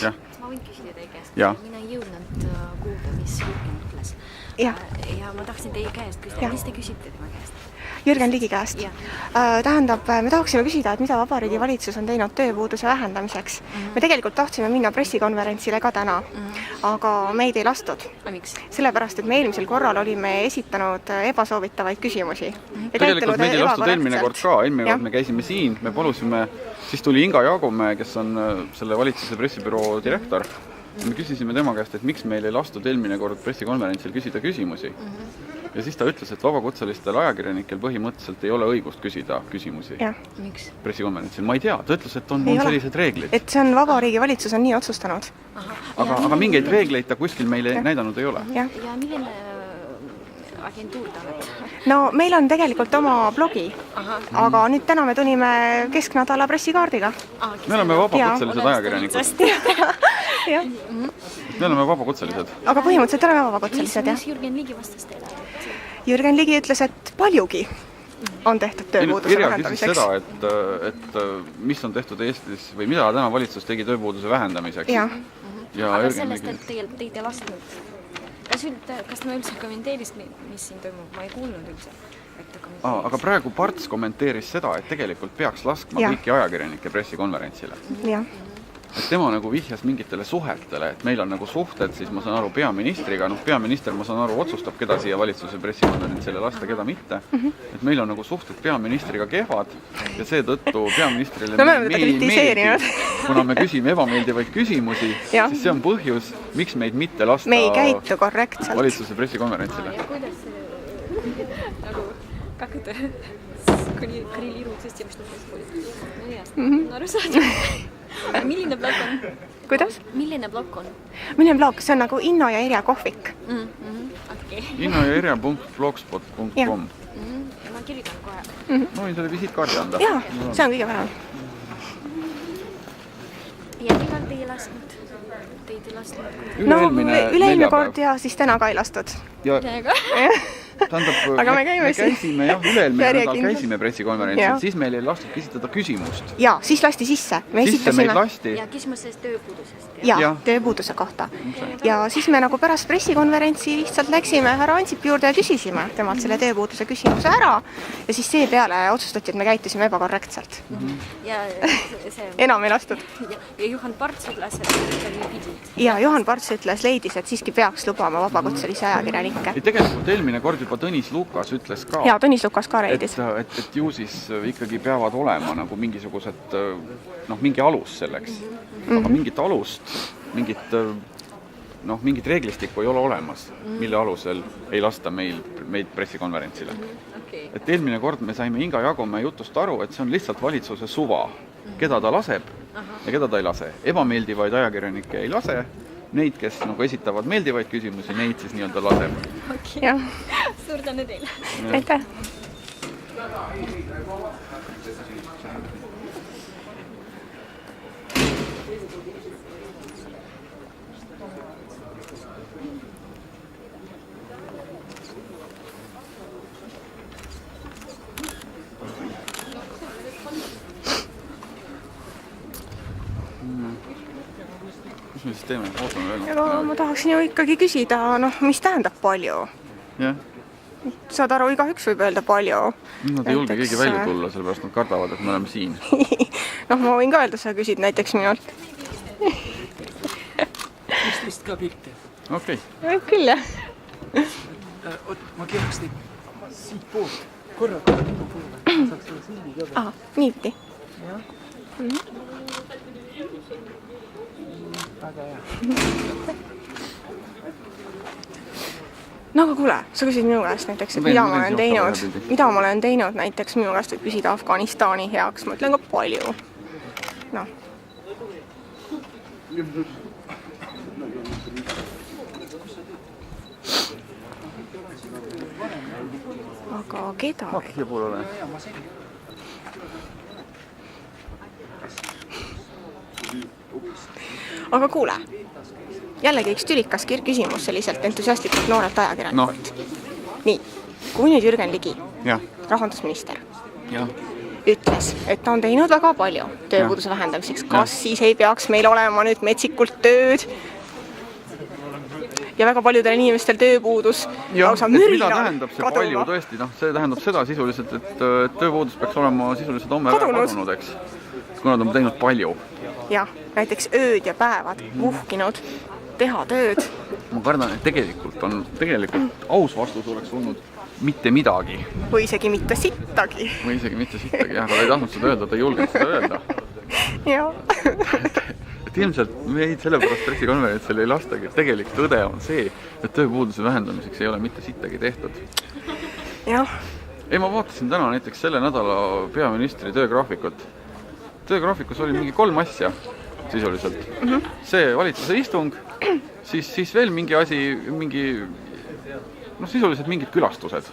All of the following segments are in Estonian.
ma võin küsida teie käest. Mina ei jõudnud kuulda, mis Jürgen ütles. Ja ma tahtsin teie käest küsida. Mis te küsite tema käest? Jürgen Ligi käest. Tähendab, me tahaksime küsida, et mida Vabariigi Valitsus on teinud tööpuuduse vähendamiseks. Me tegelikult tahtsime minna pressikonverentsile ka täna, aga meid ei lastud. Miks? Sellepärast, et me eelmisel korral olime esitanud ebasoovitavaid küsimusi. Tegelikult meid ei lastud eelmine kord ka. Eelmine kord me käisime siin, me palusime, siis tuli Inga Jaagumäe, kes on selle valitsuse pressibüroo direktor. Me küsisime tema käest, et miks meil ei lastud eelmine kord pressikonverentsil küsida küsimusi. Ja siis ta ütles, et vabakutselistel ajakirjanikel põhimõtteliselt ei ole õigust küsida küsimusi pressikonverentsil. Ma ei tea, ta ütles, et on sellised reeglid. Et see on Vabariigi Valitsus on nii otsustanud. Aga mingeid reegleid ta kuskil meile näidanud ei ole. Ja milline agentuur ta oled? No meil on tegelikult oma blogi, aga nüüd täna me tulime kesknädala pressikaardiga. Me oleme vabakutselised ajakirjanikud. Me oleme vabakutselised. Aga põhimõtteliselt oleme vabakutselised, jah. Mis Jürgen Ligi vastas teile? Jürgen Ligi ütles, et paljugi on tehtud tööpuuduse vähendamiseks. Kirja küsis seda, et mis on tehtud Eestis või mida täna valitsus tegi tööpuuduse vähendamiseks. Aga sellest, et teid ei lasknud. Kas ta üldse kommenteeris, mis siin toimub? Ma ei kuulnud üldse. Aga praegu Parts kommenteeris seda, et tegelikult peaks laskma kõiki ajakirjanike pressikonverentsile. Et tema nagu vihjas mingitele suhetele, et meil on nagu suhted, siis ma saan aru peaministriga, peaminister, ma saan aru, otsustab, keda siia valitsuse pressikonverentsile lasta, keda mitte. Et meil on nagu suhted peaministriga kehvad ja seetõttu peaministrile meeldib, kuna me küsime ebameeldivaid küsimusi, siis see on põhjus, miks meid mitte lasta me ei käitu korrektselt valitsuse pressikonverentsile. Ja kuidas как это коррелирует с тем, что происходит? Ну ясно. No arusaad. Milline blog on? Kuidas? Milline blog on? Milline blog? See on nagu Inno ja Irja kohvik. Inno ja Irja.blogspot.com Ja ma kirjutan kohe. Ma võin selle visiitkaardi anda. Jaa, see on kõige parem. Ja millal te ei lasknud? Teid ei lasknud? Üleilmine kord ja siis täna ka ei lastud. Aga me käisime üleilmine nädal käisime pressikonverentsil, siis meil ei lastud esitada küsimust. Ja, siis lasti sisse. Sisse meid lasti. Ja küsimus sellest tööpuudusest. Ja, tööpuuduse kohta. Ja siis me nagu pärast pressikonverentsi lihtsalt läksime härra Ansipi juurde ja küsisime temalt selle tööpuuduse küsimuse ära ja siis seepeale otsustati, et me käitusime ebakorrektselt. Enam ei lastud. Ja Juhan Parts ütles, et ja Juhan Parts ütles, leidis, et siiski peaks lubama vabakutselisi ajakirjanikke. Tegelikult eelmine kord juba Tõnis Lukas ütles ka. Ja, Tõnis Lukas ka leidis. Et ju siis ikkagi peavad olema nagu mingisugused, mingi alus selleks. Aga mingit alust, mingit reeglistikku ei ole olemas, mille alusel ei lasta meid pressikonverentsile. Et eelmine kord me saime Inga Jaagumäe jutust aru, et see on lihtsalt valitsuse suva, keda ta laseb ja keda ta ei lase. Ebameeldivaid ajakirjanikke ei lase, neid, kes esitavad meeldivaid küsimusi, neid siis nii-öelda laseb. Suur tänu teile. Aitäh. Mis me siis teeme? Ootame veel. Aga ma tahaksin ju ikkagi küsida, mis tähendab palju? Saad aru, igaüks võib öelda palju. Nad ei julge keegi välja tulla, sellepärast nad kardavad, et me oleme siin. Ma võin ka öelda, sa küsid näiteks minult. Mis vist ka pilte? Okei. Võib küll, jah. Ma keeraks teid siit poolt. Korra minu poole. Saaks selle sildi ka. Niipidi. Jah. Väga hea. No aga kuule, sa küsid minu käest näiteks, et mida ma olen teinud näiteks minu käest võib küsida Afganistani heaks, ma ütlen ka palju. Aga keda? Siia poole ole. Aga kuule, jällegi üks tülikas küsimus selliselt entusiastlikult noorelt ajakirjanikult. Nii, kui nüüd Jürgen Ligi, rahandusminister, ütles, et ta on teinud väga palju tööpuuduse vähendamiseks. Kas siis ei peaks meil olema nüüd metsikult tööd ja väga paljudel inimestel tööpuudus lausa mürina mida tähendab see palju tõesti? See tähendab seda sisuliselt, et tööpuudus peaks olema sisuliselt homme kadunud, eks? Kuna nad on teinud palju. Jah, näiteks ööd ja päevad vuhkinud, teha tööd. Ma kardan, et tegelikult aus vastus oleks olnud mitte midagi. Või isegi mitte sittagi. Jah, aga ta ei tahtnud seda öelda, ta ei julgenud seda öelda. Jah. Et ilmselt meid sellepärast pressikonverentsil ei lastagi, et tegelik tõde on see, et tööpuuduse vähendamiseks ei ole mitte sittagi tehtud. Jah. Ei, ma vaatasin täna näiteks selle nädala peaministri töögraafikut. Töögraafikus oli mingi 3 asja sisuliselt. See valitsuse istung, siis veel mingi asi, sisuliselt mingid külastused.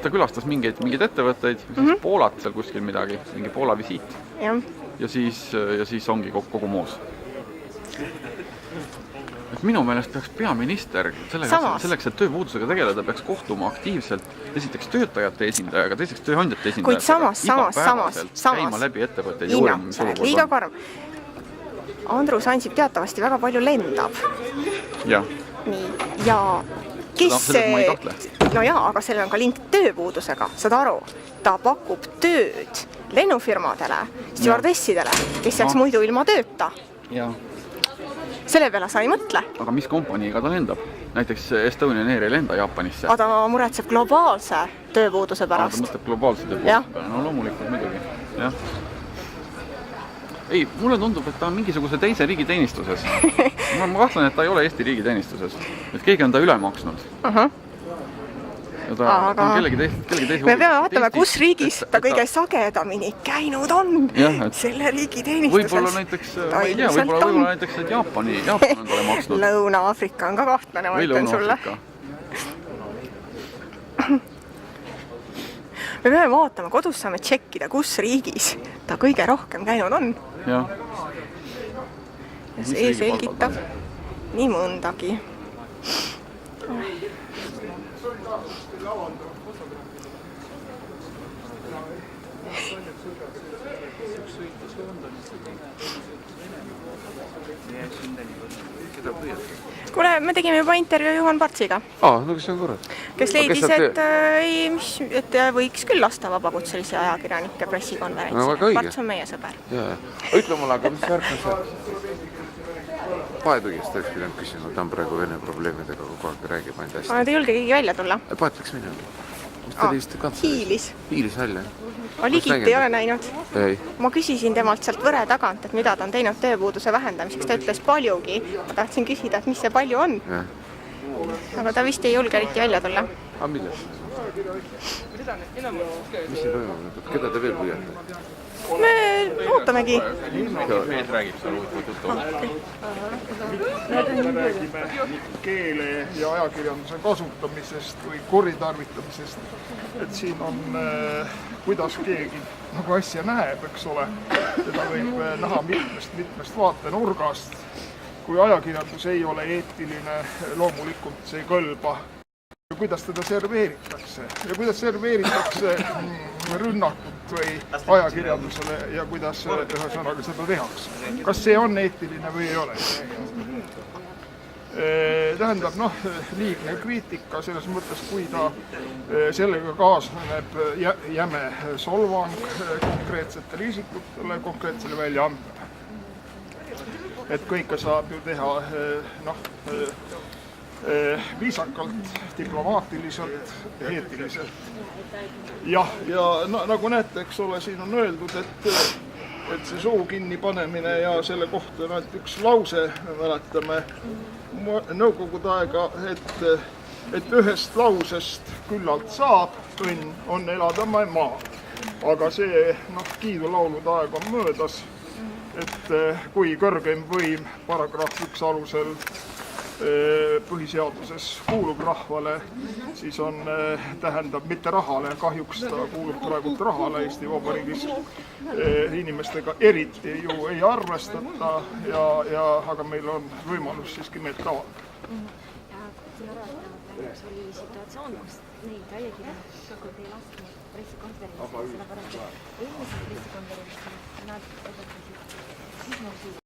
Ta külastas mingeid ettevõtteid, siis Poolat seal kuskil midagi, mingi Poola visiit. Ja siis ongi kogu moos. Et minu meelest peaks peaminister selleks, et tööpuudusega tegeleda, peaks kohtuma aktiivselt esiteks töötajate esindajaga, teiseks tööandjate esindajaga. Kuid samas. Käima läbi ettevõtteid ja uurima, mis olukord on. Liiga karm. Andrus Ansip teatavasti väga palju lendab. Jah. Nii, ja no jaa, aga sellel on ka link tööpuudusega, saad aru, ta pakub tööd lennufirmadele, stjuardessidele, kes jääks muidu ilma tööta. Jaa. Selle peale sa ei mõtle. Aga mis kompaniiga ta lendab? Näiteks Estonian Air ei lenda Jaapanisse. Aga ta muretseb globaalse tööpuuduse pärast. Ta mõtleb globaalse tööpuuduse peale, no loomulikult muidugi. Jah. Ei, mulle tundub, et ta on mingisuguse teise riigi teenistuses. Ma kahtlen, et ta ei ole Eesti riigi teenistuses. Et keegi on ta üle maksnud. Ja ta on kellegi teise me peame vaatama, kus riigis ta kõige sagedamini käinud on. Selle riigi teenistuses. Võib-olla näiteks, ma ei tea, võib-olla näiteks, et Jaapan on talle maksnud. Lõuna-Aafrika on ka kahtlane, ma ütlen sulle. Me peame vaatama, kodus saame tšekkida, kus riigis ta kõige rohkem käinud on. Ja see selgitab nii mõndagi. Kuule, me tegime juba intervjuu Juhan Partsiga. No kes on korras? Kes leidis, et võiks küll lasta vabakutselisi ajakirjanike pressikonverentsi. Parts on meie sõber. Ütle mulle, aga mis värk on see? Paedugist oleks pidanud küsima, ta on praegu Vene probleemidega kogu aeg räägib ainult hästi. Aga ta ei julge keegi välja tulla? Paed läks minema. Mis ta oli just Hiilis. Hiilis välja. Ligit ei ole näinud. Ei. Ma küsisin temalt sealt Võre tagant, et mida ta on teinud tööpuuduse vähendamiseks. Ta ütles paljugi. Ma tahtsin küsida, et mis see palju on. Aga ta vist ei julge eriti välja tulla. Aga milles? Mis see toimub? Keda te veel püüate? Me ootamegi. Mees räägib seal huvitavat juttu. Me räägime keele ja ajakirjanduse kasutamisest või kuritarvitamisest. Et siin on, kuidas keegi nagu asja näeb, eks ole. Teda võib näha mitmest vaatenurgast. Kui ajakirjandus ei ole eetiline, loomulikult see ei kõlba. Ja kuidas teda serveeritakse ja kuidas serveeritakse rünnakut või ajakirjandusele ja kuidas ühesõnaga seda tehakse. Kas see on eetiline või ei ole? Tähendab, liigne kriitika selles mõttes, kui ta sellega kaasneb jäme solvang konkreetsetele isikutele, konkreetsele väljaandele. Et kõike saab ju teha viisakalt, diplomaatiliselt, eetiliselt. Jah, ja nagu näete, eks ole, siin on öeldud, et see suu kinni panemine ja selle kohta on ainult üks lause, mäletame nõukogude aega, et ühest lausest küllalt saab, õnn on elada maal. Aga see kiidulaulude aeg on möödas, et kui kõrgeim võim paragrahv 1 alusel põhiseaduses kuulub rahvale, siis on, tähendab mitte rahale, kahjuks ta kuulub praegult rahale Eesti Vabariigis, inimestega eriti ju ei arvestata, aga meil on võimalus siiski meelt avaldada. Ja see oli situatsioon, kus neid ajakirjanikud ei lasknud pressikonverentsil, sellepärast et eelmisel pressikonverentsil nad õpetasid